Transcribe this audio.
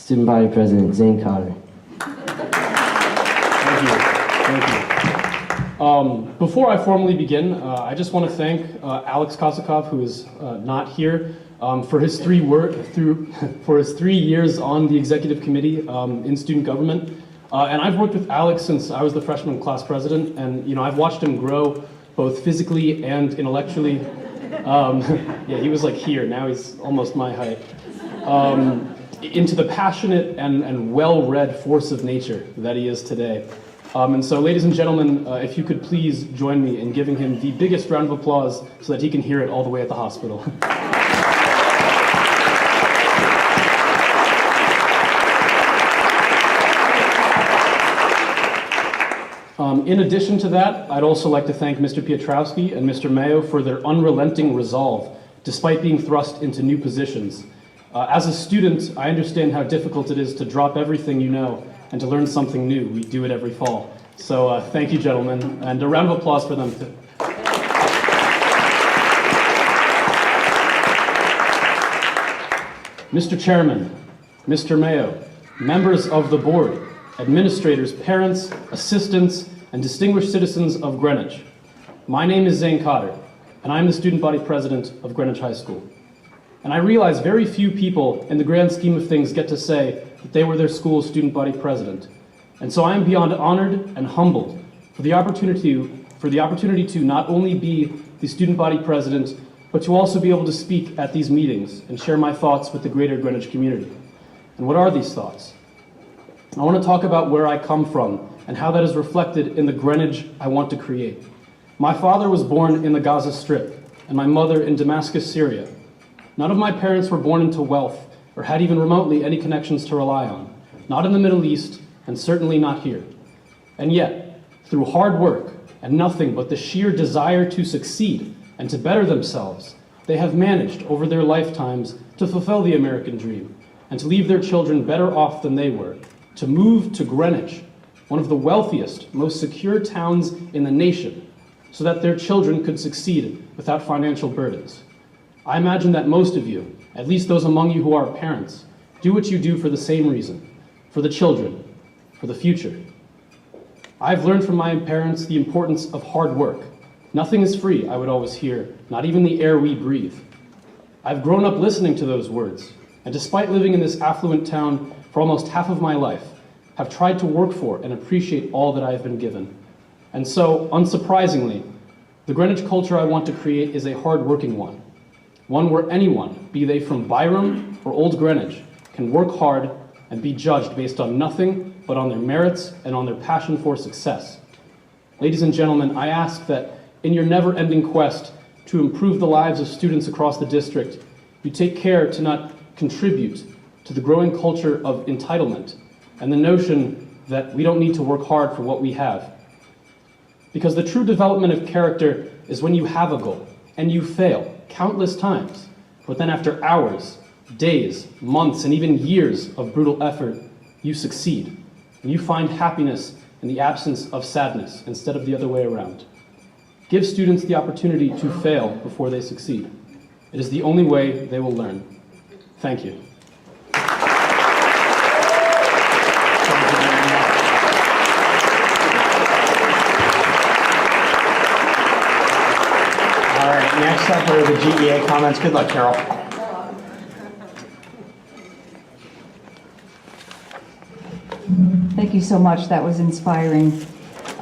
Student Body President Zane Cotter. Thank you. Thank you. Before I formally begin, I just want to thank Alex Kosakov, who is not here, for his 3 years on the executive committee in student government. And I've worked with Alex since I was the freshman class president, and I've watched him grow both physically and intellectually. Yeah, he was like here, now he's almost my height. Into the passionate and well-read force of nature that he is today. And so, ladies and gentlemen, if you could please join me in giving him the biggest round of applause so that he can hear it all the way at the hospital. In addition to that, I'd also like to thank Mr. Piotrowski and Mr. Mayo for their unrelenting resolve, despite being thrust into new positions. As a student, I understand how difficult it is to drop everything you know and to learn something new. We do it every fall. So thank you, gentlemen, and a round of applause for them too. Mr. Chairman, Mr. Mayo, members of the board, administrators, parents, assistants, and distinguished citizens of Greenwich. My name is Zane Cotter, and I'm the student body president of Greenwich High School. And I realize very few people in the grand scheme of things get to say that they were their school's student body president. And so I am beyond honored and humbled for the opportunity to not only be the student body president, but to also be able to speak at these meetings and share my thoughts with the greater Greenwich community. And what are these thoughts? I want to talk about where I come from and how that is reflected in the Greenwich I want to create. My father was born in the Gaza Strip and my mother in Damascus, Syria. None of my parents were born into wealth or had even remotely any connections to rely on, not in the Middle East and certainly not here. And yet, through hard work and nothing but the sheer desire to succeed and to better themselves, they have managed over their lifetimes to fulfill the American dream and to leave their children better off than they were, to move to Greenwich, one of the wealthiest, most secure towns in the nation, so that their children could succeed without financial burdens. I imagine that most of you, at least those among you who are parents, do what you do for the same reason, for the children, for the future. I've learned from my parents the importance of hard work. Nothing is free, I would always hear, not even the air we breathe. I've grown up listening to those words, and despite living in this affluent town for almost half of my life, have tried to work for and appreciate all that I have been given. And so, unsurprisingly, the Greenwich culture I want to create is a hard-working one. One where anyone, be they from Byram or Old Greenwich, can work hard and be judged based on nothing but on their merits and on their passion for success. Ladies and gentlemen, I ask that in your never-ending quest to improve the lives of students across the district, you take care to not contribute to the growing culture of entitlement and the notion that we don't need to work hard for what we have. Because the true development of character is when you have a goal and you fail countless times, but then after hours, days, months, and even years of brutal effort, you succeed, and you find happiness in the absence of sadness instead of the other way around. Give students the opportunity to fail before they succeed. It is the only way they will learn. Thank you. All right, next up are the GEA comments. Good luck, Carol. Thank you so much. That was inspiring.